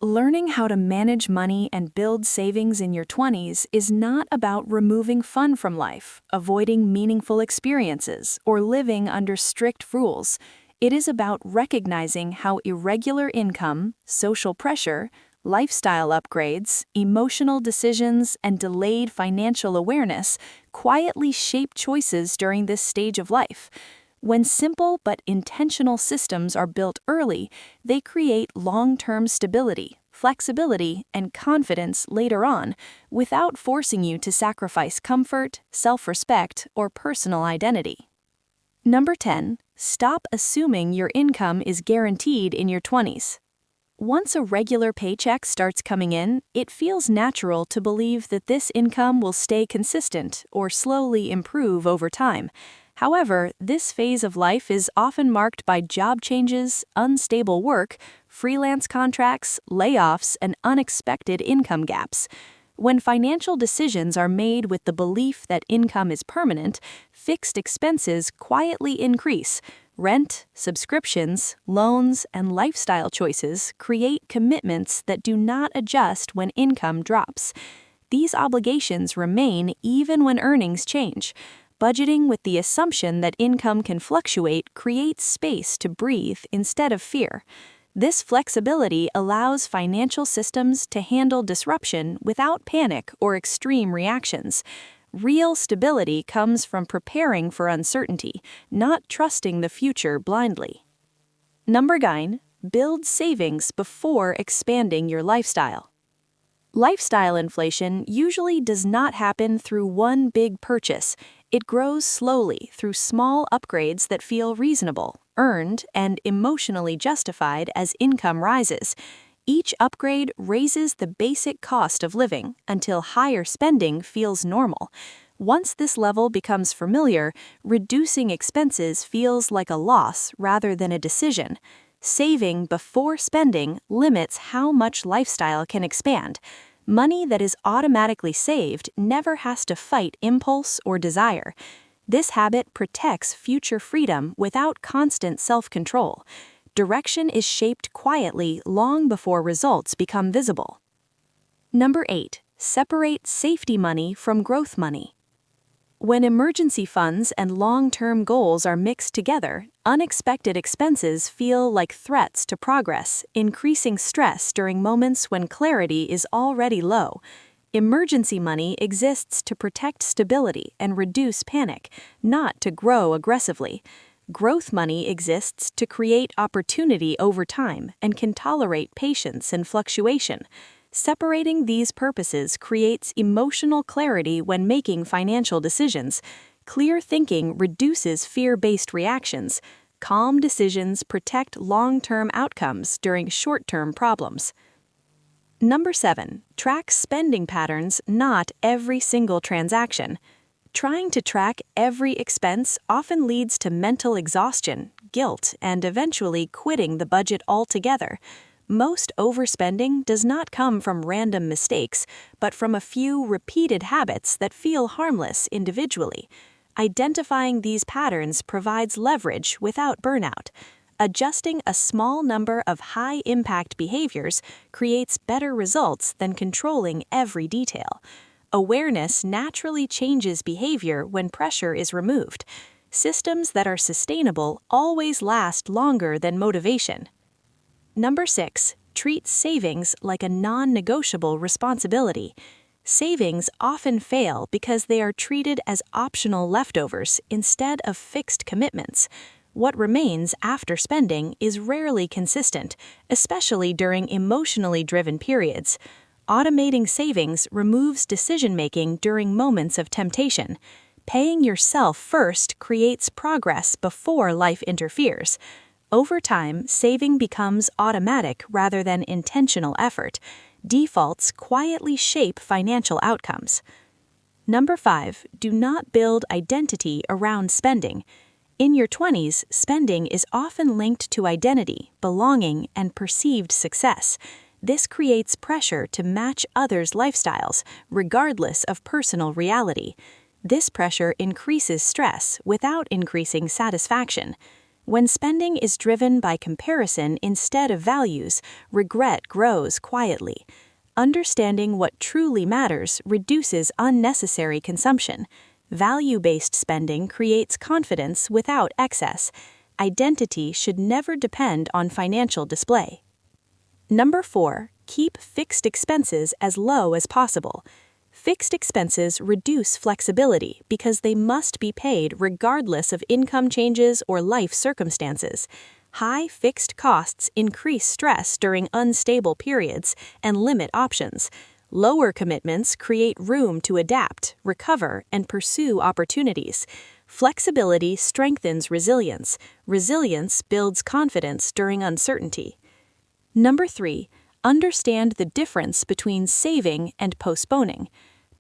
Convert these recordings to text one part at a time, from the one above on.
Learning how to manage money and build savings in your 20s is not about removing fun from life, avoiding meaningful experiences, or living under strict rules. It is about recognizing how irregular income, social pressure, lifestyle upgrades, emotional decisions, and delayed financial awareness quietly shape choices during this stage of life. When simple but intentional systems are built early, they create long-term stability, flexibility, and confidence later on, without forcing you to sacrifice comfort, self-respect, or personal identity. Number 10. Stop assuming your income is guaranteed in your 20s. Once a regular paycheck starts coming in, it feels natural to believe that this income will stay consistent or slowly improve over time. However, this phase of life is often marked by job changes, unstable work, freelance contracts, layoffs, and unexpected income gaps. When financial decisions are made with the belief that income is permanent, fixed expenses quietly increase. Rent, subscriptions, loans, and lifestyle choices create commitments that do not adjust when income drops. These obligations remain even when earnings change. Budgeting with the assumption that income can fluctuate creates space to breathe instead of fear. This flexibility allows financial systems to handle disruption without panic or extreme reactions. Real stability comes from preparing for uncertainty, not trusting the future blindly. Number 9. Build savings before expanding your lifestyle. Lifestyle inflation usually does not happen through one big purchase. It grows slowly through small upgrades that feel reasonable, earned, and emotionally justified as income rises. Each upgrade raises the basic cost of living until higher spending feels normal. Once this level becomes familiar, reducing expenses feels like a loss rather than a decision. Saving before spending limits how much lifestyle can expand. Money that is automatically saved never has to fight impulse or desire. This habit protects future freedom without constant self-control. Direction is shaped quietly long before results become visible. Number 8. Separate safety money from growth money. When emergency funds and long-term goals are mixed together, unexpected expenses feel like threats to progress, increasing stress during moments when clarity is already low. Emergency money exists to protect stability and reduce panic, not to grow aggressively. Growth money exists to create opportunity over time and can tolerate patience and fluctuation. Separating these purposes creates emotional clarity when making financial decisions. Clear thinking reduces fear-based reactions. Calm decisions protect long-term outcomes during short-term problems. Number 7. Track spending patterns, not every single transaction. Trying to track every expense often leads to mental exhaustion, guilt, and eventually quitting the budget altogether. Most overspending does not come from random mistakes, but from a few repeated habits that feel harmless individually. Identifying these patterns provides leverage without burnout. Adjusting a small number of high-impact behaviors creates better results than controlling every detail. Awareness naturally changes behavior when pressure is removed. Systems that are sustainable always last longer than motivation. Number 6. Treat savings like a non-negotiable responsibility. Savings often fail because they are treated as optional leftovers instead of fixed commitments. What remains after spending is rarely consistent, especially during emotionally driven periods. Automating savings removes decision-making during moments of temptation. Paying yourself first creates progress before life interferes. Over time, saving becomes automatic rather than intentional effort. Defaults quietly shape financial outcomes. Number 5. Do not build identity around spending. In your 20s, spending is often linked to identity, belonging, and perceived success. This creates pressure to match others' lifestyles, regardless of personal reality. This pressure increases stress without increasing satisfaction. When spending is driven by comparison instead of values, regret grows quietly. Understanding what truly matters reduces unnecessary consumption. Value-based spending creates confidence without excess. Identity should never depend on financial display. Number 4, keep fixed expenses as low as possible. Fixed expenses reduce flexibility because they must be paid regardless of income changes or life circumstances. High fixed costs increase stress during unstable periods and limit options. Lower commitments create room to adapt, recover, and pursue opportunities. Flexibility strengthens resilience. Resilience builds confidence during uncertainty. Number 3, understand the difference between saving and postponing.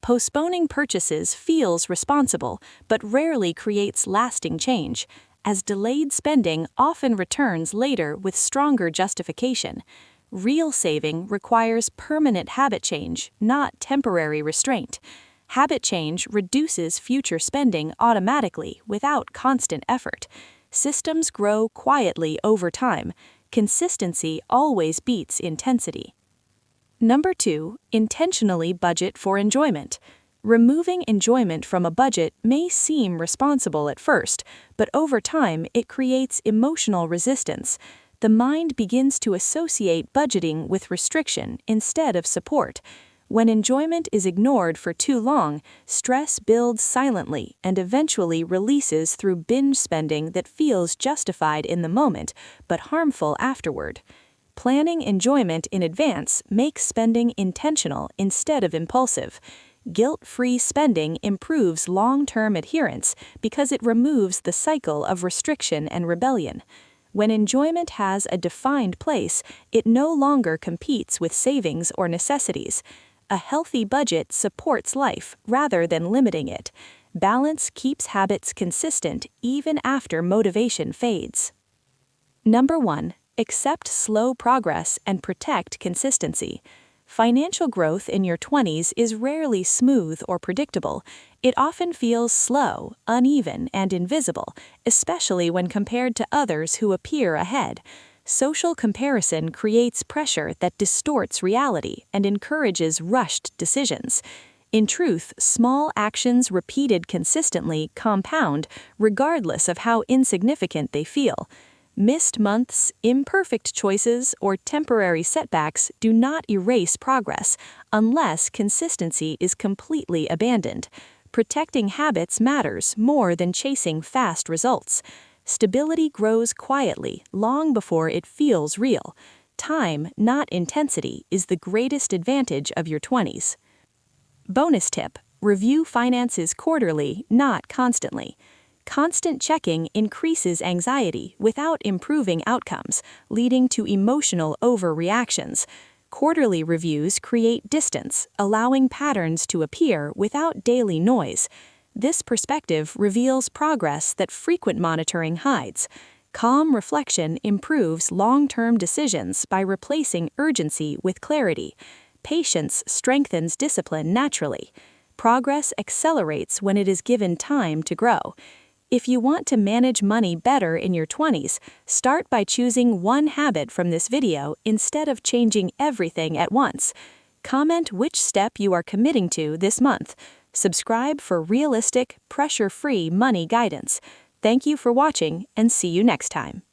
Postponing purchases feels responsible, but rarely creates lasting change, as delayed spending often returns later with stronger justification. Real saving requires permanent habit change, not temporary restraint. Habit change reduces future spending automatically without constant effort. Systems grow quietly over time. Consistency always beats intensity. Number 2, intentionally budget for enjoyment. Removing enjoyment from a budget may seem responsible at first, but over time it creates emotional resistance. The mind begins to associate budgeting with restriction instead of support. When enjoyment is ignored for too long, stress builds silently and eventually releases through binge spending that feels justified in the moment, but harmful afterward. Planning enjoyment in advance makes spending intentional instead of impulsive. Guilt-free spending improves long-term adherence because it removes the cycle of restriction and rebellion. When enjoyment has a defined place, it no longer competes with savings or necessities. A healthy budget supports life rather than limiting it. Balance keeps habits consistent even after motivation fades. Number 1, accept slow progress and protect consistency. Financial growth in your 20s is rarely smooth or predictable. It often feels slow, uneven, and invisible, especially when compared to others who appear ahead. Social comparison creates pressure that distorts reality and encourages rushed decisions. In truth, small actions repeated consistently compound, regardless of how insignificant they feel. Missed months, imperfect choices, or temporary setbacks do not erase progress unless consistency is completely abandoned. Protecting habits matters more than chasing fast results. Stability grows quietly long before it feels real. Time, not intensity, is the greatest advantage of your 20s. Bonus tip: review finances quarterly, not constantly. Constant checking increases anxiety without improving outcomes, leading to emotional overreactions. Quarterly reviews create distance, allowing patterns to appear without daily noise. This perspective reveals progress that frequent monitoring hides. Calm reflection improves long-term decisions by replacing urgency with clarity. Patience strengthens discipline naturally. Progress accelerates when it is given time to grow. If you want to manage money better in your 20s, start by choosing one habit from this video instead of changing everything at once. Comment which step you are committing to this month. Subscribe for realistic, pressure-free money guidance. Thank you for watching, and see you next time.